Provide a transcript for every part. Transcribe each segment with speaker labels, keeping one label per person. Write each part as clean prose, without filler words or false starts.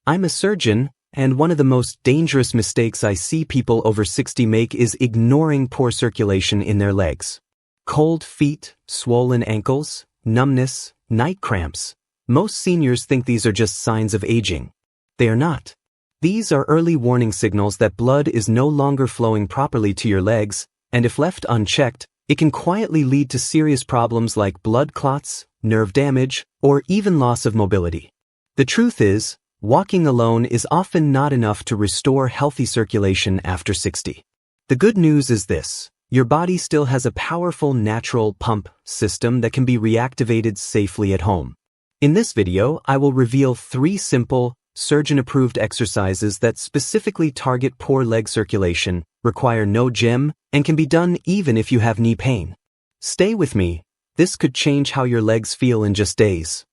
Speaker 1: I'm a surgeon, and one of the most dangerous mistakes I see people over 60 make is ignoring poor circulation in their legs. Cold feet, swollen ankles, numbness, night cramps. Most seniors think these are just signs of aging. They are not. These are early warning signals that blood is no longer flowing properly to your legs, and if left unchecked, it can quietly lead to serious problems like blood clots, nerve damage, or even loss of mobility. The truth is, walking alone is often not enough to restore healthy circulation after 60. The good news is this: your body still has a powerful natural pump system that can be reactivated safely at home. In this video, I will reveal 3 simple, surgeon-approved exercises that specifically target poor leg circulation, require no gym, and can be done even if you have knee pain. Stay with me. This could change how your legs feel in just days.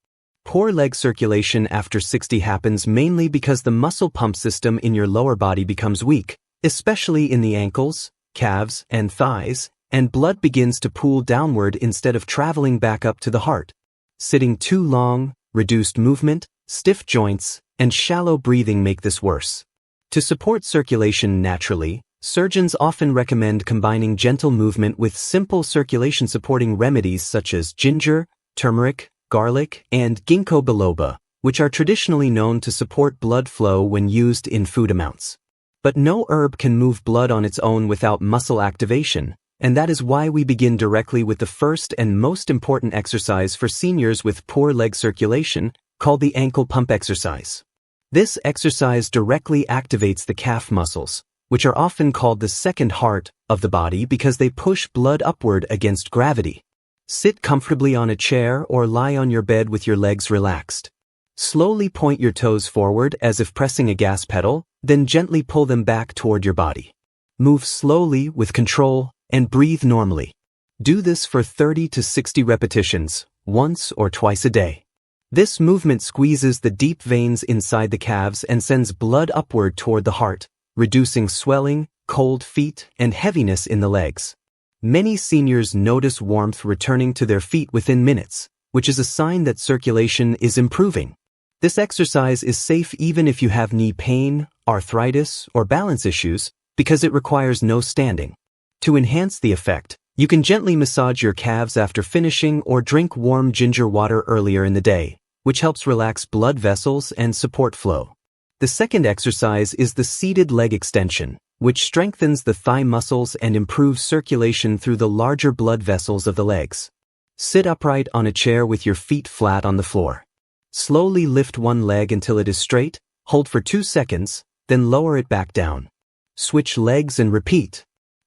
Speaker 1: Poor leg circulation after 60 happens mainly because the muscle pump system in your lower body becomes weak, especially in the ankles, calves, and thighs, and blood begins to pool downward instead of traveling back up to the heart. Sitting too long, reduced movement, stiff joints, and shallow breathing make this worse. To support circulation naturally, surgeons often recommend combining gentle movement with simple circulation-supporting remedies such as ginger, turmeric, garlic, and ginkgo biloba, which are traditionally known to support blood flow when used in food amounts. But no herb can move blood on its own without muscle activation, and that is why we begin directly with the first and most important exercise for seniors with poor leg circulation, called the ankle pump exercise. This exercise directly activates the calf muscles, which are often called the second heart of the body because they push blood upward against gravity. Sit comfortably on a chair or lie on your bed with your legs relaxed. Slowly point your toes forward as if pressing a gas pedal, then gently pull them back toward your body. Move slowly with control and breathe normally. Do this for 30 to 60 repetitions, once or twice a day. This movement squeezes the deep veins inside the calves and sends blood upward toward the heart, reducing swelling, cold feet, and heaviness in the legs. Many seniors notice warmth returning to their feet within minutes, which is a sign that circulation is improving. This exercise is safe even if you have knee pain, arthritis, or balance issues, because it requires no standing. To enhance the effect, you can gently massage your calves after finishing or drink warm ginger water earlier in the day, which helps relax blood vessels and support flow. The second exercise is the seated leg extension, which strengthens the thigh muscles and improves circulation through the larger blood vessels of the legs. Sit upright on a chair with your feet flat on the floor. Slowly lift one leg until it is straight, hold for 2 seconds, then lower it back down. Switch legs and repeat.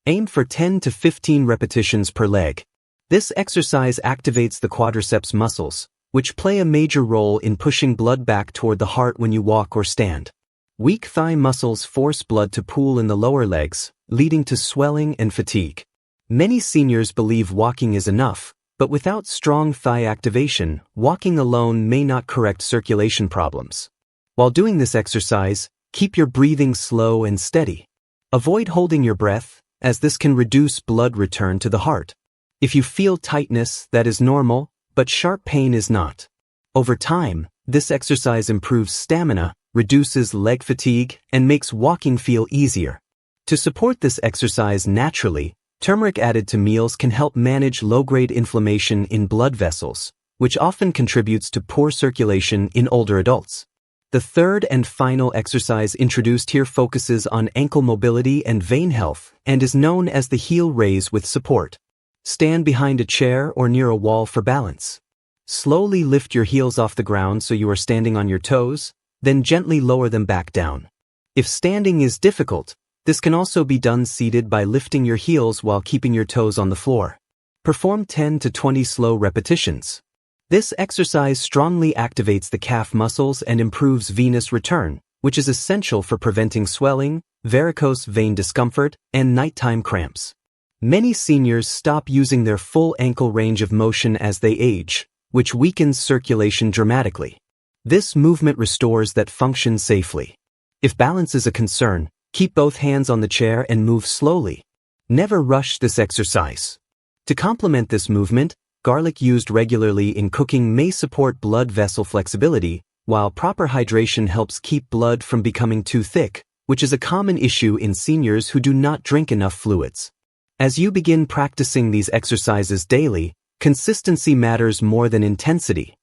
Speaker 1: Aim for 10 to 15 repetitions per leg. This exercise activates the quadriceps muscles, which play a major role in pushing blood back toward the heart when you walk or stand. Weak thigh muscles force blood to pool in the lower legs, leading to swelling and fatigue. Many seniors believe walking is enough, but without strong thigh activation, walking alone may not correct circulation problems. While doing this exercise, keep your breathing slow and steady. Avoid holding your breath, as this can reduce blood return to the heart. If you feel tightness, that is normal, but sharp pain is not. Over time, this exercise improves stamina, reduces leg fatigue, and makes walking feel easier. To support this exercise naturally, turmeric added to meals can help manage low-grade inflammation in blood vessels, which often contributes to poor circulation in older adults. The third and final exercise introduced here focuses on ankle mobility and vein health and is known as the heel raise with support. Stand behind a chair or near a wall for balance. Slowly lift your heels off the ground so you are standing on your toes, then gently lower them back down. If standing is difficult, this can also be done seated by lifting your heels while keeping your toes on the floor. Perform 10 to 20 slow repetitions. This exercise strongly activates the calf muscles and improves venous return, which is essential for preventing swelling, varicose vein discomfort, and nighttime cramps. Many seniors stop using their full ankle range of motion as they age, which weakens circulation dramatically. This movement restores that function safely. If balance is a concern, keep both hands on the chair and move slowly. Never rush this exercise. To complement this movement, garlic used regularly in cooking may support blood vessel flexibility, while proper hydration helps keep blood from becoming too thick, which is a common issue in seniors who do not drink enough fluids. As you begin practicing these exercises daily, consistency matters more than intensity.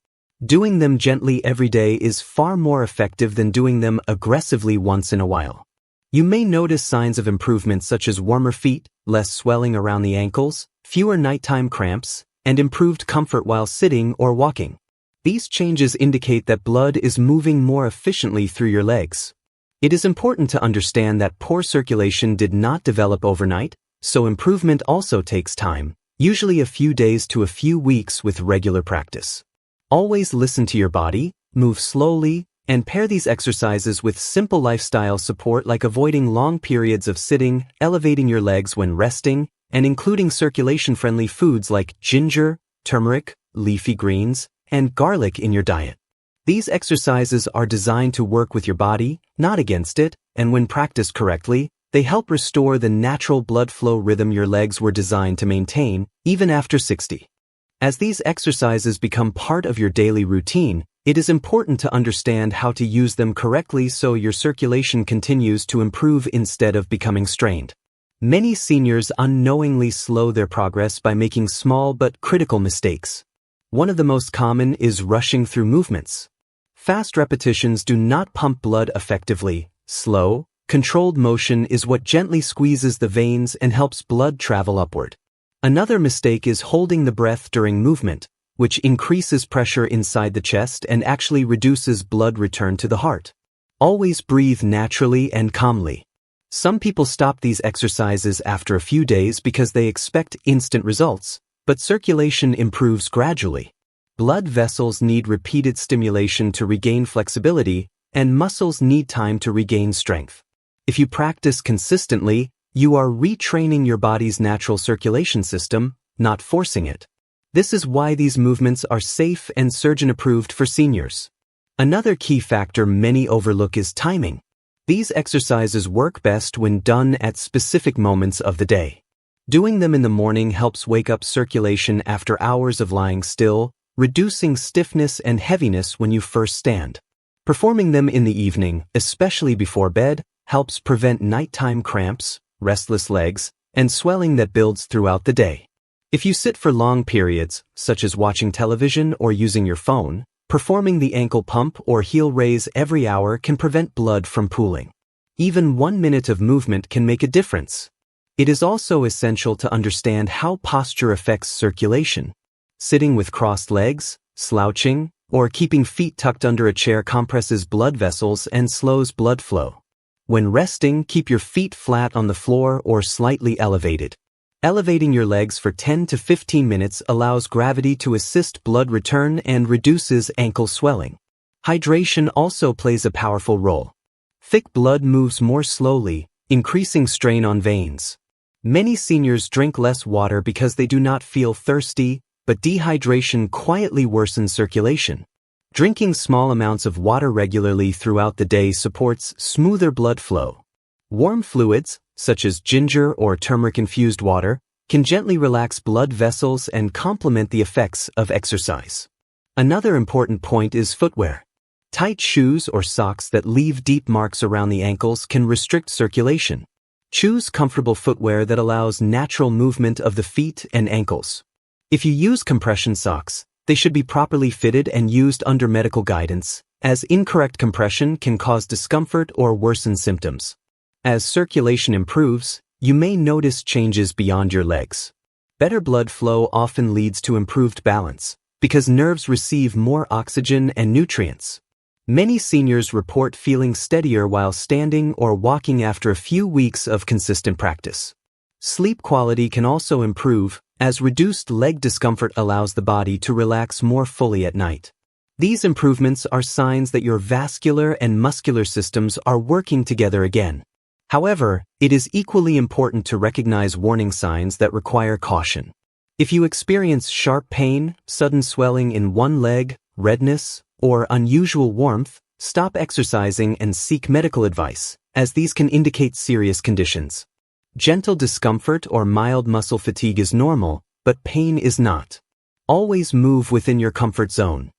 Speaker 1: Doing them gently every day is far more effective than doing them aggressively once in a while. You may notice signs of improvement such as warmer feet, less swelling around the ankles, fewer nighttime cramps, and improved comfort while sitting or walking. These changes indicate that blood is moving more efficiently through your legs. It is important to understand that poor circulation did not develop overnight, so improvement also takes time, usually a few days to a few weeks with regular practice. Always listen to your body, move slowly, and pair these exercises with simple lifestyle support like avoiding long periods of sitting, elevating your legs when resting, and including circulation-friendly foods like ginger, turmeric, leafy greens, and garlic in your diet. These exercises are designed to work with your body, not against it, and when practiced correctly, they help restore the natural blood flow rhythm your legs were designed to maintain, even after 60. As these exercises become part of your daily routine, it is important to understand how to use them correctly so your circulation continues to improve instead of becoming strained. Many seniors unknowingly slow their progress by making small but critical mistakes. One of the most common is rushing through movements. Fast repetitions do not pump blood effectively. Slow, controlled motion is what gently squeezes the veins and helps blood travel upward. Another mistake is holding the breath during movement, which increases pressure inside the chest and actually reduces blood return to the heart. Always breathe naturally and calmly. Some people stop these exercises after a few days because they expect instant results, but circulation improves gradually. Blood vessels need repeated stimulation to regain flexibility, and muscles need time to regain strength. If you practice consistently, you are retraining your body's natural circulation system, not forcing it. This is why these movements are safe and surgeon-approved for seniors. Another key factor many overlook is timing. These exercises work best when done at specific moments of the day. Doing them in the morning helps wake up circulation after hours of lying still, reducing stiffness and heaviness when you first stand. Performing them in the evening, especially before bed, helps prevent nighttime cramps, restless legs, and swelling that builds throughout the day. If you sit for long periods, such as watching television or using your phone, performing the ankle pump or heel raise every hour can prevent blood from pooling. Even 1 minute of movement can make a difference. It is also essential to understand how posture affects circulation. Sitting with crossed legs, slouching, or keeping feet tucked under a chair compresses blood vessels and slows blood flow. When resting, keep your feet flat on the floor or slightly elevated. Elevating your legs for 10 to 15 minutes allows gravity to assist blood return and reduces ankle swelling. Hydration also plays a powerful role. Thick blood moves more slowly, increasing strain on veins. Many seniors drink less water because they do not feel thirsty, but dehydration quietly worsens circulation. Drinking small amounts of water regularly throughout the day supports smoother blood flow. Warm fluids, such as ginger or turmeric-infused water, can gently relax blood vessels and complement the effects of exercise. Another important point is footwear. Tight shoes or socks that leave deep marks around the ankles can restrict circulation. Choose comfortable footwear that allows natural movement of the feet and ankles. If you use compression socks, they should be properly fitted and used under medical guidance, as incorrect compression can cause discomfort or worsen symptoms. As circulation improves, you may notice changes beyond your legs. Better blood flow often leads to improved balance, because nerves receive more oxygen and nutrients. Many seniors report feeling steadier while standing or walking after a few weeks of consistent practice. Sleep quality can also improve, as reduced leg discomfort allows the body to relax more fully at night. These improvements are signs that your vascular and muscular systems are working together again. However, it is equally important to recognize warning signs that require caution. If you experience sharp pain, sudden swelling in one leg, redness, or unusual warmth, stop exercising and seek medical advice, as these can indicate serious conditions. Gentle discomfort or mild muscle fatigue is normal, but pain is not. Always move within your comfort zone.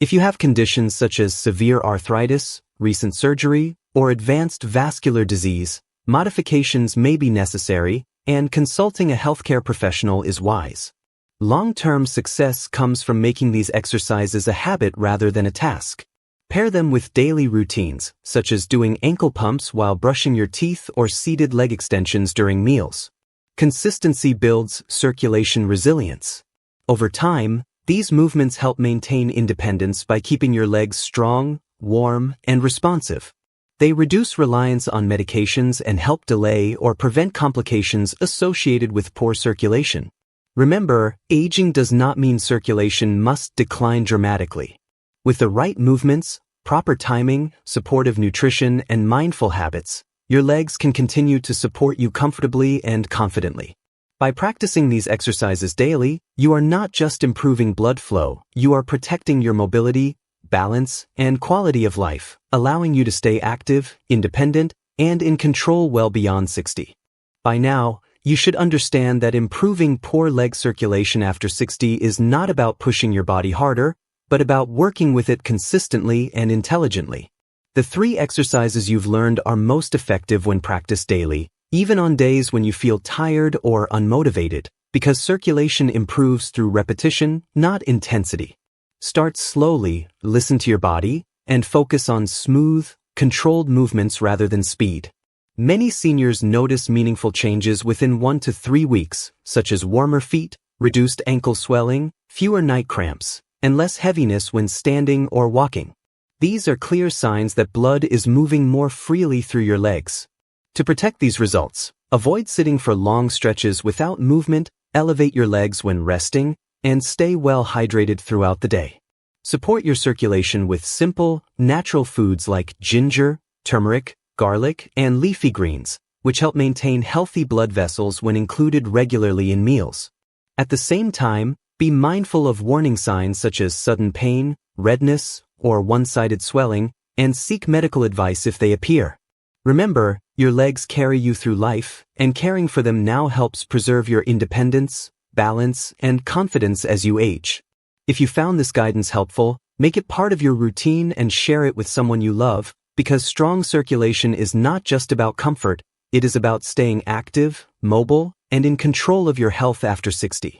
Speaker 1: If you have conditions such as severe arthritis, recent surgery, or advanced vascular disease, modifications may be necessary, and consulting a healthcare professional is wise. Long-term success comes from making these exercises a habit rather than a task. Pair them with daily routines, such as doing ankle pumps while brushing your teeth or seated leg extensions during meals. Consistency builds circulation resilience. Over time, these movements help maintain independence by keeping your legs strong, warm, and responsive. They reduce reliance on medications and help delay or prevent complications associated with poor circulation. Remember, aging does not mean circulation must decline dramatically. With the right movements, proper timing, supportive nutrition, and mindful habits, your legs can continue to support you comfortably and confidently. By practicing these exercises daily, you are not just improving blood flow, you are protecting your mobility, balance, and quality of life, allowing you to stay active, independent, and in control well beyond 60. By now, you should understand that improving poor leg circulation after 60 is not about pushing your body harder, but about working with it consistently and intelligently. The 3 exercises you've learned are most effective when practiced daily, even on days when you feel tired or unmotivated, because circulation improves through repetition, not intensity. Start slowly, listen to your body, and focus on smooth, controlled movements rather than speed. Many seniors notice meaningful changes within 1 to 3 weeks, such as warmer feet, reduced ankle swelling, fewer night cramps, and less heaviness when standing or walking. These are clear signs that blood is moving more freely through your legs. To protect these results, avoid sitting for long stretches without movement, elevate your legs when resting, and stay well hydrated throughout the day. Support your circulation with simple, natural foods like ginger, turmeric, garlic, and leafy greens, which help maintain healthy blood vessels when included regularly in meals. At the same time, be mindful of warning signs such as sudden pain, redness, or one-sided swelling, and seek medical advice if they appear. Remember, your legs carry you through life, and caring for them now helps preserve your independence, balance, and confidence as you age. If you found this guidance helpful, make it part of your routine and share it with someone you love, because strong circulation is not just about comfort, it is about staying active, mobile, and in control of your health after 60.